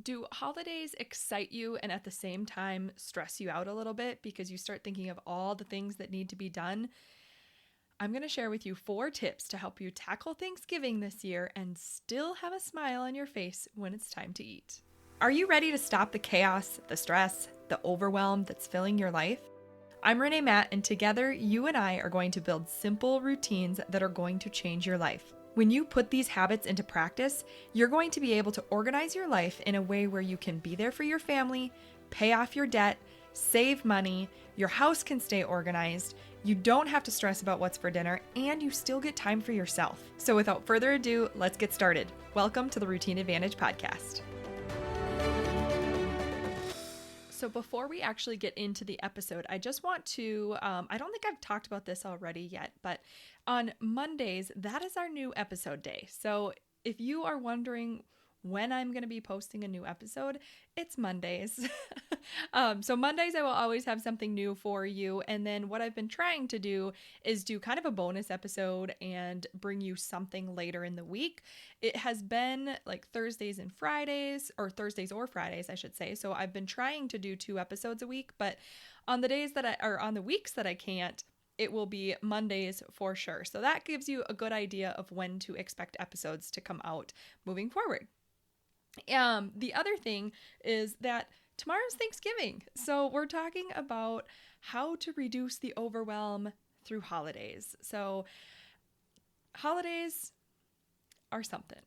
do holidays excite you and at the same time stress you out a little bit because you start thinking of all the things that need to be done? I'm going to share with you 4 tips to help you tackle Thanksgiving this year and still have a smile on your face when it's time to eat. Are you ready to stop the chaos, the stress, the overwhelm that's filling your life? I'm Renae Matt, and together you and I are going to build simple routines that are going to change your life. When you put these habits into practice, you're going to be able to organize your life in a way where you can be there for your family, pay off your debt, save money, your house can stay organized, you don't have to stress about what's for dinner, and you still get time for yourself. So without further ado, let's get started. Welcome to the Routine Advantage Podcast. So before we actually get into the episode, I just want to, I don't think I've talked about this already yet, but on Mondays, that is our new episode day. So if you are wondering when I'm going to be posting a new episode, it's Mondays. So Mondays, I will always have something new for you. And then what I've been trying to do is do kind of a bonus episode and bring you something later in the week. It has been like Thursdays or Fridays, I should say. So I've been trying to do 2 episodes a week, but on the weeks that I can't, it will be Mondays for sure. So that gives you a good idea of when to expect episodes to come out moving forward. The other thing is that tomorrow's Thanksgiving. So we're talking about how to reduce the overwhelm through holidays. So holidays are something.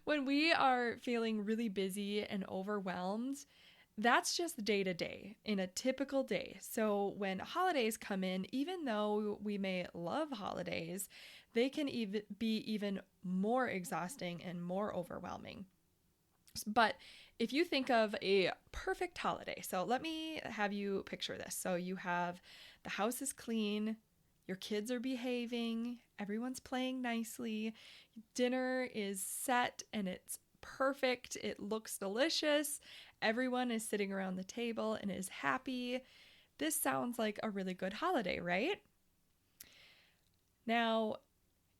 When we are feeling really busy and overwhelmed, that's just day to day in a typical day. So when holidays come in, even though we may love holidays, they can be even more exhausting and more overwhelming. But if you think of a perfect holiday, so let me have you picture this. So you have the house is clean, your kids are behaving, everyone's playing nicely, dinner is set and it's perfect, it looks delicious, everyone is sitting around the table and is happy. This sounds like a really good holiday, right? Now,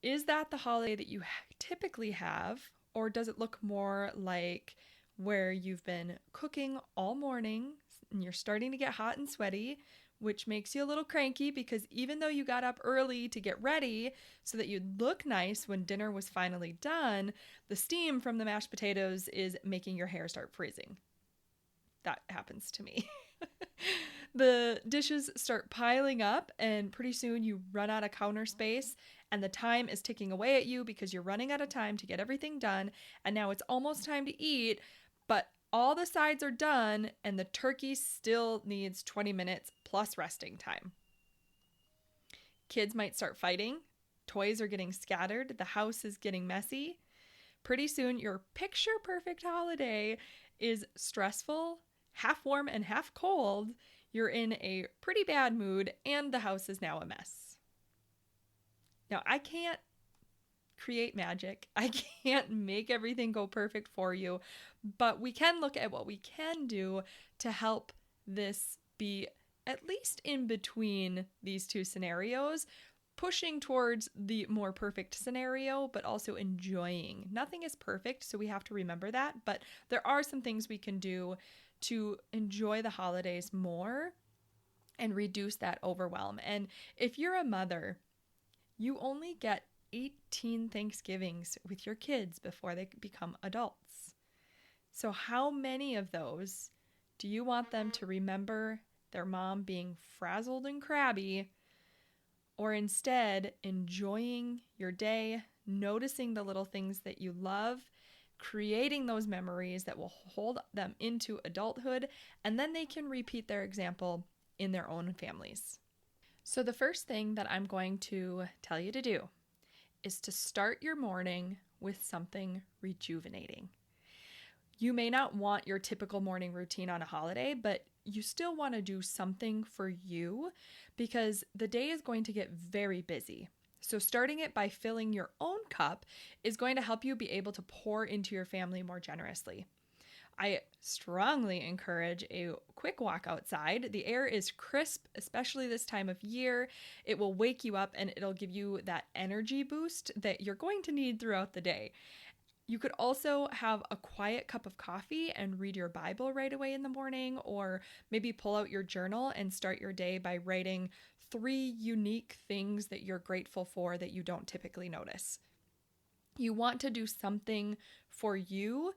is that the holiday that you typically have, or does it look more like where you've been cooking all morning and you're starting to get hot and sweaty, which makes you a little cranky because even though you got up early to get ready so that you'd look nice when dinner was finally done, the steam from the mashed potatoes is making your hair start freezing. That happens to me. The dishes start piling up and pretty soon you run out of counter space and the time is ticking away at you because you're running out of time to get everything done. And now it's almost time to eat, but all the sides are done and the turkey still needs 20 minutes plus resting time. Kids might start fighting. Toys are getting scattered. The house is getting messy. Pretty soon your picture perfect holiday is stressful, half warm and half cold. You're in a pretty bad mood and the house is now a mess. Now, I can't create magic. I can't make everything go perfect for you, but we can look at what we can do to help this be at least in between these 2 scenarios, pushing towards the more perfect scenario, but also enjoying. Nothing is perfect, so we have to remember that, but there are some things we can do to enjoy the holidays more and reduce that overwhelm. And if you're a mother, you only get 18 Thanksgivings with your kids before they become adults. So how many of those do you want them to remember their mom being frazzled and crabby, or instead enjoying your day, noticing the little things that you love, creating those memories that will hold them into adulthood, and then they can repeat their example in their own families? So the first thing that I'm going to tell you to do is to start your morning with something rejuvenating. You may not want your typical morning routine on a holiday, but you still want to do something for you because the day is going to get very busy. So starting it by filling your own cup is going to help you be able to pour into your family more generously. I strongly encourage a quick walk outside. The air is crisp, especially this time of year. It will wake you up and it'll give you that energy boost that you're going to need throughout the day. You could also have a quiet cup of coffee and read your Bible right away in the morning, or maybe pull out your journal and start your day by writing 3 unique things that you're grateful for that you don't typically notice. You want to do something for you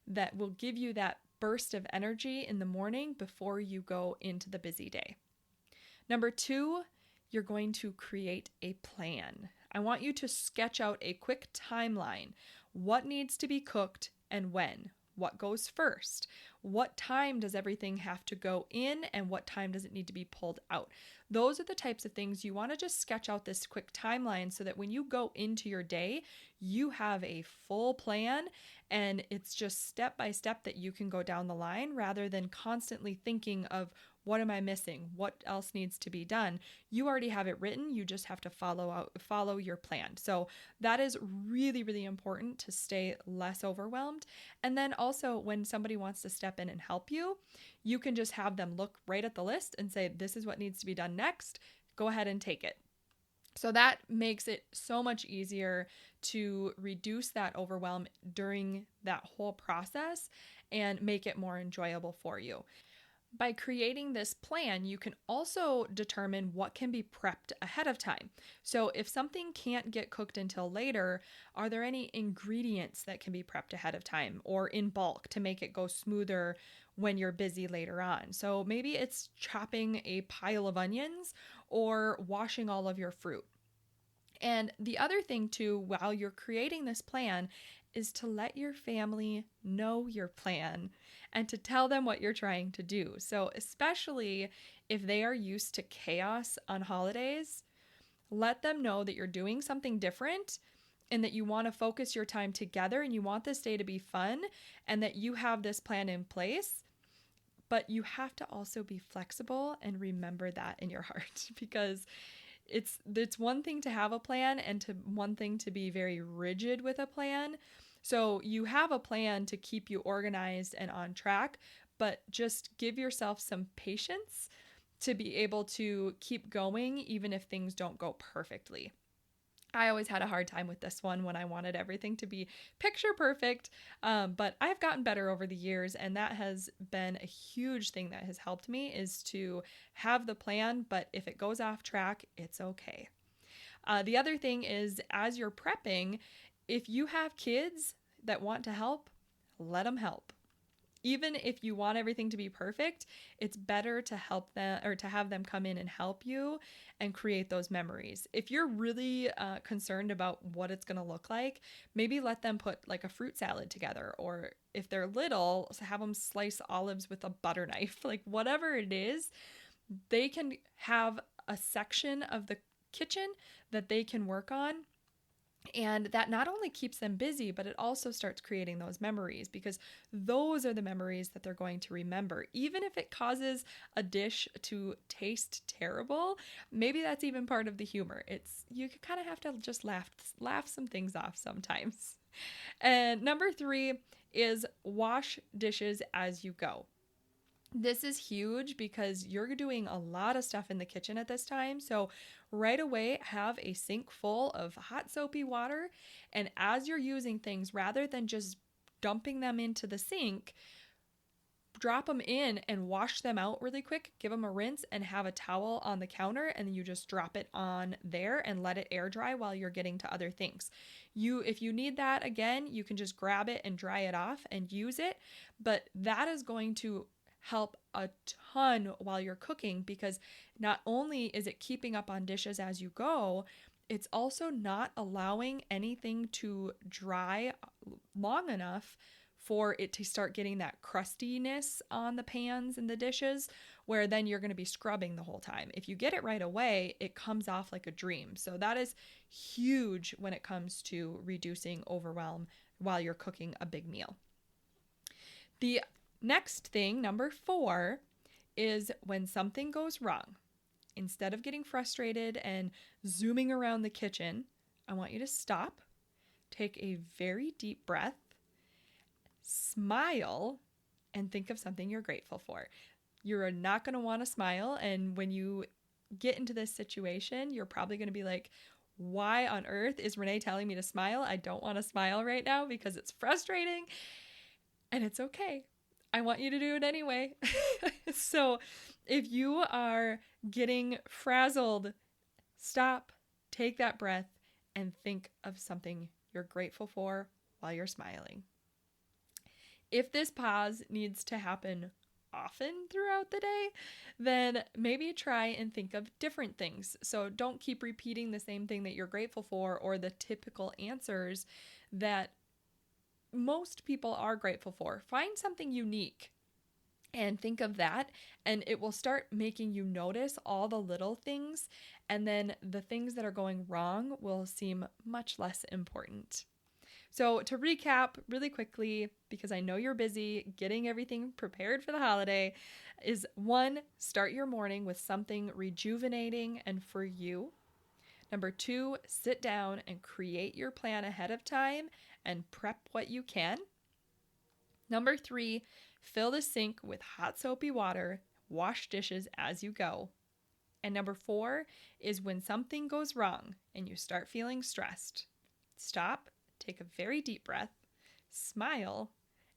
that will give you that burst of energy in the morning before you go into the busy day. Number 2, you're going to create a plan. I want you to sketch out a quick timeline. What needs to be cooked and when? What goes first? What time does everything have to go in and what time does it need to be pulled out? Those are the types of things you want to just sketch out this quick timeline so that when you go into your day, you have a full plan and it's just step by step that you can go down the line rather than constantly thinking of what am I missing? What else needs to be done? You already have it written. You just have to follow your plan. So that is really, really important to stay less overwhelmed. And then also when somebody wants to step in and help you, you can just have them look right at the list and say, this is what needs to be done next. Go ahead and take it. So that makes it so much easier to reduce that overwhelm during that whole process and make it more enjoyable for you. By creating this plan, you can also determine what can be prepped ahead of time. So if something can't get cooked until later, are there any ingredients that can be prepped ahead of time or in bulk to make it go smoother when you're busy later on? So maybe it's chopping a pile of onions or washing all of your fruit. And the other thing too, while you're creating this plan, is to let your family know your plan and to tell them what you're trying to do. So especially if they are used to chaos on holidays, let them know that you're doing something different and that you want to focus your time together and you want this day to be fun and that you have this plan in place. But you have to also be flexible and remember that in your heart because it's one thing to have a plan and one thing to be very rigid with a plan. So you have a plan to keep you organized and on track, but just give yourself some patience to be able to keep going even if things don't go perfectly. I always had a hard time with this one when I wanted everything to be picture perfect, but I've gotten better over the years, and that has been a huge thing that has helped me is to have the plan, but if it goes off track, it's okay. The other thing is as you're prepping, if you have kids that want to help, let them help. Even if you want everything to be perfect, it's better to help them or to have them come in and help you and create those memories. If you're really concerned about what it's going to look like, maybe let them put like a fruit salad together, or if they're little, have them slice olives with a butter knife, like whatever it is, they can have a section of the kitchen that they can work on. And that not only keeps them busy, but it also starts creating those memories because those are the memories that they're going to remember. Even if it causes a dish to taste terrible, maybe that's even part of the humor. You kind of have to just laugh some things off sometimes. And number 3 is wash dishes as you go. This is huge because you're doing a lot of stuff in the kitchen at this time. So right away, have a sink full of hot soapy water. And as you're using things, rather than just dumping them into the sink, drop them in and wash them out really quick. Give them a rinse and have a towel on the counter. And you just drop it on there and let it air dry while you're getting to other things. If you need that again, you can just grab it and dry it off and use it. But that is going to help a ton while you're cooking because not only is it keeping up on dishes as you go, it's also not allowing anything to dry long enough for it to start getting that crustiness on the pans and the dishes where then you're going to be scrubbing the whole time. If you get it right away, it comes off like a dream. So that is huge when it comes to reducing overwhelm while you're cooking a big meal. The next thing, number 4, is when something goes wrong. Instead of getting frustrated and zooming around the kitchen, I want you to stop, take a very deep breath, smile, and think of something you're grateful for. You're not going to want to smile, and when you get into this situation, you're probably going to be like, why on earth is Renae telling me to smile? I don't want to smile right now because it's frustrating, and it's okay. I want you to do it anyway. So if you are getting frazzled, stop, take that breath, and think of something you're grateful for while you're smiling. If this pause needs to happen often throughout the day, then maybe try and think of different things. So don't keep repeating the same thing that you're grateful for or the typical answers that most people are grateful for. Find something unique and think of that, and it will start making you notice all the little things, and then the things that are going wrong will seem much less important. So to recap really quickly, because I know you're busy getting everything prepared for the holiday, is 1, start your morning with something rejuvenating and for you. Number 2, sit down and create your plan ahead of time and prep what you can. Number 3, fill the sink with hot soapy water, wash dishes as you go. And number 4 is when something goes wrong and you start feeling stressed, stop, take a very deep breath, smile,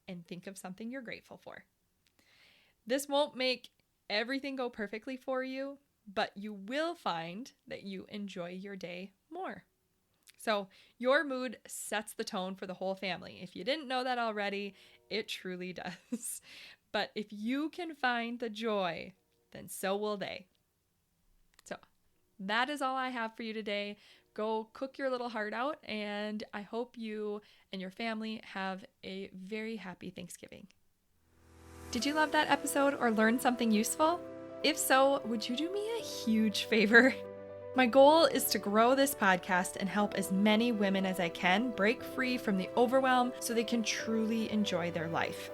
and think of something you're grateful for. This won't make everything go perfectly for you, but you will find that you enjoy your day more. So your mood sets the tone for the whole family. If you didn't know that already, it truly does. But if you can find the joy, then so will they. So that is all I have for you today. Go cook your little heart out, and I hope you and your family have a very happy Thanksgiving. Did you love that episode or learn something useful? If so, would you do me a huge favor? My goal is to grow this podcast and help as many women as I can break free from the overwhelm so they can truly enjoy their life.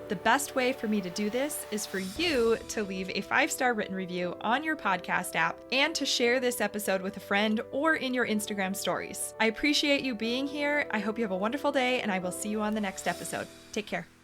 The best way for me to do this is for you to leave a 5-star written review on your podcast app and to share this episode with a friend or in your Instagram stories. I appreciate you being here. I hope you have a wonderful day, and I will see you on the next episode. Take care.